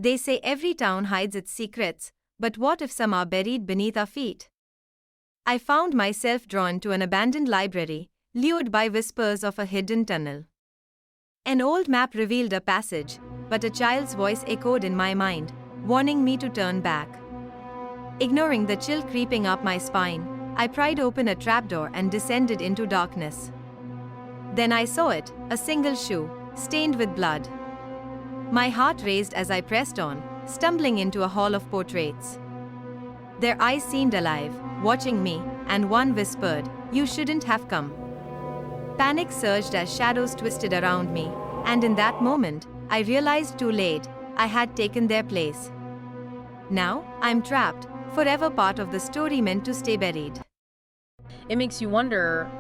They say every town hides its secrets, but what if some are buried beneath our feet? I found myself drawn to an abandoned library, lured by whispers of a hidden tunnel. An old map revealed a passage, but a child's voice echoed in my mind, warning me to turn back. Ignoring the chill creeping up my spine, I pried open a trapdoor and descended into darkness. Then I saw it, a single shoe, stained with blood. My heart raced as I pressed on, stumbling into a hall of portraits. Their eyes seemed alive, watching me, and one whispered, "You shouldn't have come." Panic surged as shadows twisted around me, and in that moment, I realized too late, I had taken their place. Now, I'm trapped, forever part of the story meant to stay buried. It makes you wonder,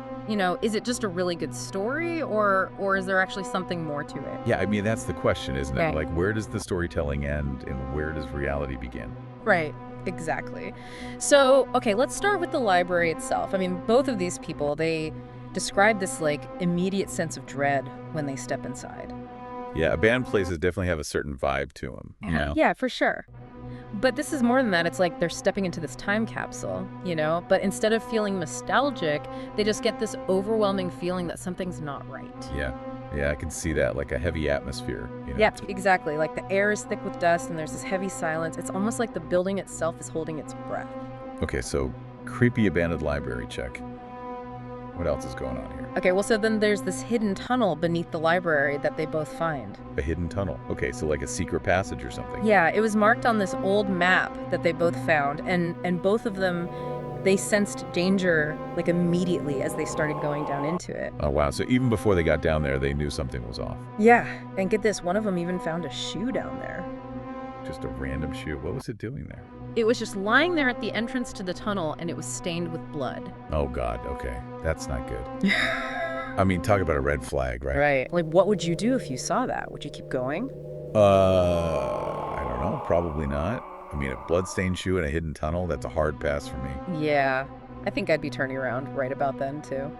is it just a really good story, or is there actually something more to it? Yeah, I mean, that's the question, isn't it? Right. Like, where does the storytelling end and where does reality begin? Right, exactly. So, okay, let's start with the library itself. I mean, both of these people, they describe this, immediate sense of dread when they step inside. Yeah, abandoned places definitely have a certain vibe to them, Yeah, for sure. But this is more than that. It's like they're stepping into this time capsule, But instead of feeling nostalgic, they just get this overwhelming feeling that something's not right. Yeah, I can see that, like a heavy atmosphere. Yep, exactly. Like the air is thick with dust and there's this heavy silence. It's almost like the building itself is holding its breath. Okay, so creepy abandoned library check. What else is going on here? Okay, well, so then there's this hidden tunnel beneath the library that they both find. A hidden tunnel. Okay, so like a secret passage or something. Yeah, it was marked on this old map that they both found, and both of them, they sensed danger, immediately as they started going down into it. Oh, wow. So even before they got down there, they knew something was off. Yeah, and get this, one of them even found a shoe down there. Just a random shoe. What was it doing there? It was just lying there at the entrance to the tunnel, and it was stained with blood. Oh, God. Okay. That's not good. I mean, talk about a red flag, right? Right. What would you do if you saw that? Would you keep going? I don't know. Probably not. I mean, a bloodstained shoe in a hidden tunnel, that's a hard pass for me. Yeah, I think I'd be turning around right about then, too.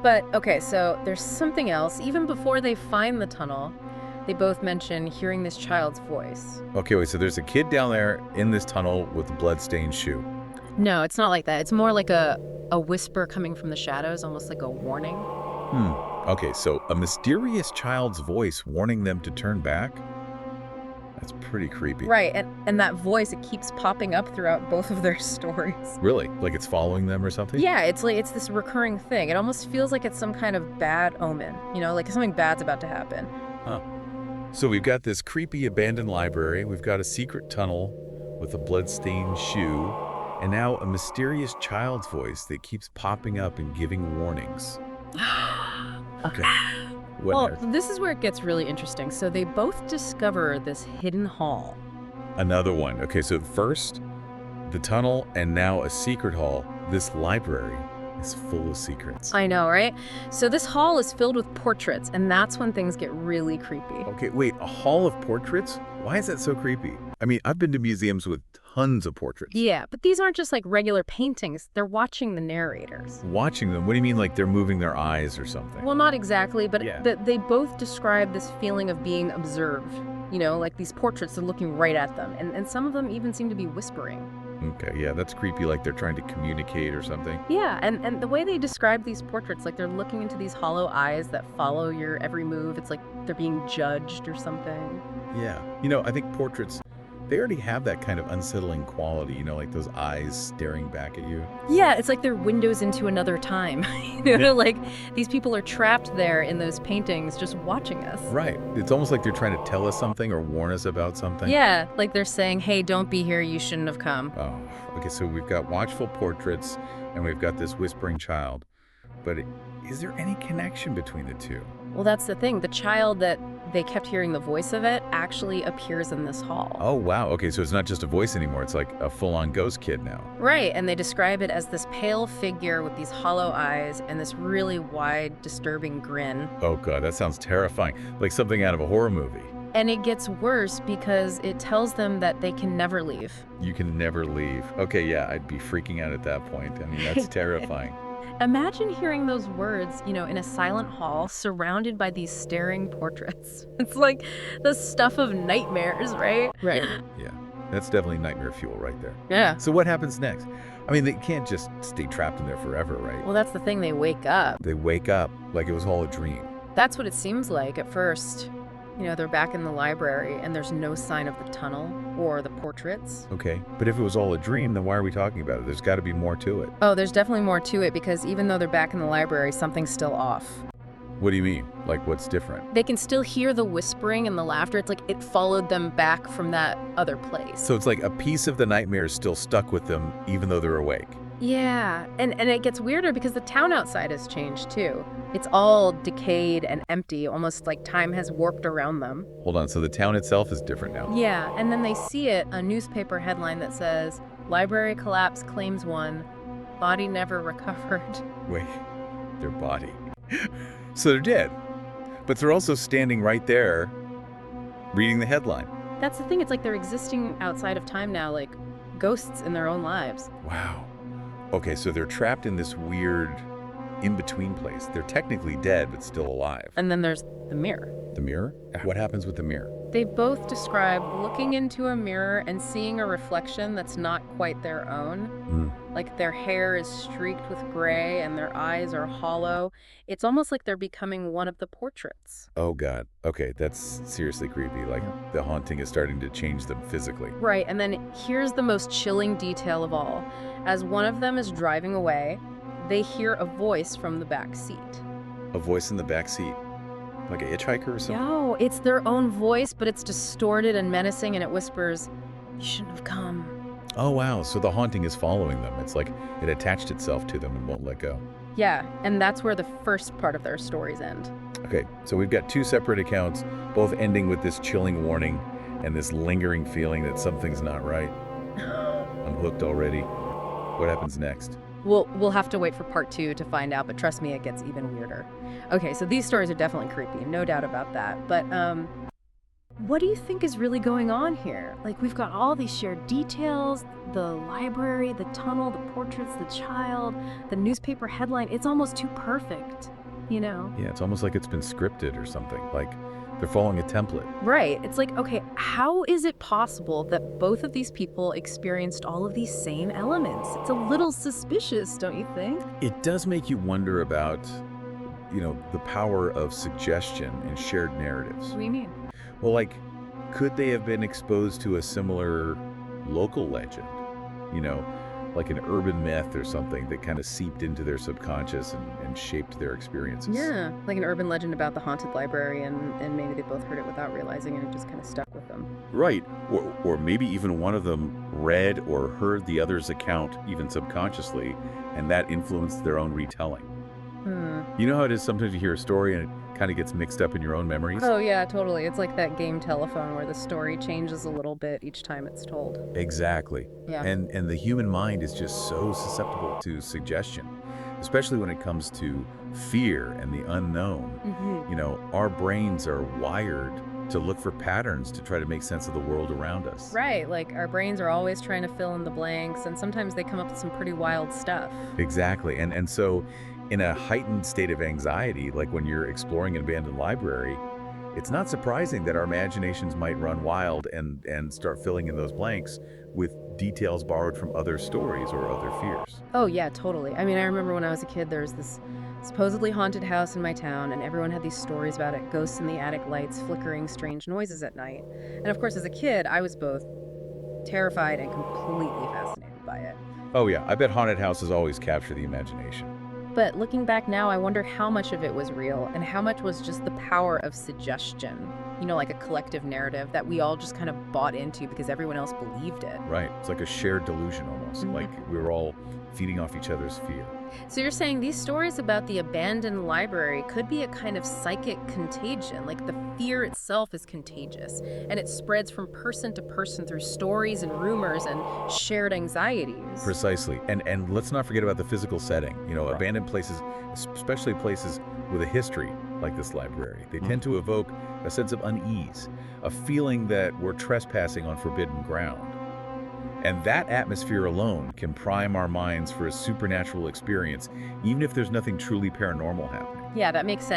But, okay, so there's something else. Even before they find the tunnel, they both mention hearing this child's voice. Okay, wait, so there's a kid down there in this tunnel with a bloodstained shoe. No, it's not like that. It's more like a whisper coming from the shadows, almost like a warning. Okay, so a mysterious child's voice warning them to turn back? That's pretty creepy. Right, and that voice, it keeps popping up throughout both of their stories. Really? Like it's following them or something? Yeah, it's this recurring thing. It almost feels like it's some kind of bad omen, like something bad's about to happen. Huh. So we've got this creepy abandoned library, we've got a secret tunnel with a bloodstained shoe, and now a mysterious child's voice that keeps popping up and giving warnings. Okay. Well, this is where it gets really interesting. So they both discover this hidden hall. Another one. Okay, so first, the tunnel, and now a secret hall. This library is full of secrets. I know, right? So this hall is filled with portraits, and that's when things get really creepy. Okay, wait, a hall of portraits? Why is that so creepy? I mean, I've been to museums with tons of portraits. Yeah, but these aren't just like regular paintings. They're watching the narrators. Watching them? What do you mean, like they're moving their eyes or something? Well, not exactly, but Yeah. they both describe this feeling of being observed. Like these portraits are looking right at them, and some of them even seem to be whispering. Okay, yeah, that's creepy, like they're trying to communicate or something. Yeah, and the way they describe these portraits, like they're looking into these hollow eyes that follow your every move. It's like they're being judged or something. Yeah. I think portraits, they already have that kind of unsettling quality, like those eyes staring back at you. Yeah, it's like they're windows into another time. Like these people are trapped there in those paintings just watching us. Right. It's almost like they're trying to tell us something or warn us about something. Yeah, like they're saying, hey, don't be here, you shouldn't have come. Oh, okay, so we've got watchful portraits and we've got this whispering child. But is there any connection between the two? Well, that's the thing. The child that they kept hearing the voice of it actually appears in this hall. Oh, wow. Okay, so it's not just a voice anymore. It's like a full-on ghost kid now. Right, and they describe it as this pale figure with these hollow eyes and this really wide, disturbing grin. Oh, God, that sounds terrifying. Like something out of a horror movie. And it gets worse because it tells them that they can never leave. You can never leave. Okay, yeah, I'd be freaking out at that point. I mean, that's terrifying. Imagine hearing those words, in a silent hall surrounded by these staring portraits. It's like the stuff of nightmares, right? Right. Yeah, that's definitely nightmare fuel right there. Yeah. So what happens next? I mean, they can't just stay trapped in there forever, right? Well, that's the thing. They wake up. They wake up like it was all a dream. That's what it seems like at first. They're back in the library and there's no sign of the tunnel or the portraits. Okay, but if it was all a dream, then why are we talking about it? There's got to be more to it. Oh, there's definitely more to it because even though they're back in the library, something's still off. What do you mean? Like, what's different? They can still hear the whispering and the laughter. It's like it followed them back from that other place. So it's like a piece of the nightmare is still stuck with them even though they're awake. Yeah, and it gets weirder because the town outside has changed too. It's all decayed and empty, almost like time has warped around them. Hold on, so the town itself is different now? Yeah, and then they see a newspaper headline that says, "Library collapse claims one, body never recovered." Wait, their body. So they're dead. But they're also standing right there reading the headline. That's the thing, it's like they're existing outside of time now, like ghosts in their own lives. Wow. Okay, so they're trapped in this weird in-between place. They're technically dead, but still alive. And then there's the mirror. The mirror? What happens with the mirror? They both describe looking into a mirror and seeing a reflection that's not quite their own. Like their hair is streaked with gray and their eyes are hollow. It's almost like they're becoming one of the portraits. Oh, God. Okay, that's seriously creepy. Like the haunting is starting to change them physically. Right, and then here's the most chilling detail of all. As one of them is driving away, they hear a voice from the back seat. A voice in the back seat? Like a hitchhiker or something? No, it's their own voice, but it's distorted and menacing, and it whispers, "You shouldn't have come." Oh, wow. So the haunting is following them. It's like it attached itself to them and won't let go. Yeah, and that's where the first part of their stories end. Okay, so we've got two separate accounts, both ending with this chilling warning and this lingering feeling that something's not right. I'm hooked already. What happens next? We'll have to wait for part 2 to find out, but trust me, it gets even weirder. Okay, so these stories are definitely creepy, no doubt about that. But what do you think is really going on here? Like, we've got all these shared details, the library, the tunnel, the portraits, the child, the newspaper headline. It's almost too perfect, Yeah, it's almost like it's been scripted or something. Like they're following a template. Right. It's like, okay, how is it possible that both of these people experienced all of these same elements? It's a little suspicious, don't you think? It does make you wonder about, the power of suggestion and shared narratives. What do you mean? Well, like, could they have been exposed to a similar local legend? Like an urban myth or something that kind of seeped into their subconscious and shaped their experiences. Yeah, like an urban legend about the haunted library, and maybe they both heard it without realizing, and it just kind of stuck with them. Right. Or maybe even one of them read or heard the other's account, even subconsciously, and that influenced their own retelling. You know how it is sometimes you hear a story and it kind of gets mixed up in your own memories? Oh, yeah, totally. It's like that game Telephone where the story changes a little bit each time it's told. Exactly. Yeah. And the human mind is just so susceptible to suggestion, especially when it comes to fear and the unknown. Our brains are wired to look for patterns to try to make sense of the world around us. Right, like our brains are always trying to fill in the blanks, and sometimes they come up with some pretty wild stuff. Exactly. And so in a heightened state of anxiety, like when you're exploring an abandoned library, it's not surprising that our imaginations might run wild and start filling in those blanks with details borrowed from other stories or other fears. Oh, yeah, totally. I mean, I remember when I was a kid, there was this supposedly haunted house in my town, and everyone had these stories about it, ghosts in the attic, lights flickering, strange noises at night. And of course, as a kid, I was both terrified and completely fascinated by it. Oh yeah, I bet haunted houses always capture the imagination. But looking back now, I wonder how much of it was real and how much was just the power of suggestion. Like a collective narrative that we all just kind of bought into because everyone else believed it. Right. It's like a shared delusion almost. Like we were all feeding off each other's fear. So you're saying these stories about the abandoned library could be a kind of psychic contagion, like the fear itself is contagious, and it spreads from person to person through stories and rumors and shared anxieties. Precisely. And let's not forget about the physical setting. Right. Abandoned places, especially places with a history like this library, they tend to evoke a sense of unease, a feeling that we're trespassing on forbidden ground. And that atmosphere alone can prime our minds for a supernatural experience, even if there's nothing truly paranormal happening. Yeah, that makes sense.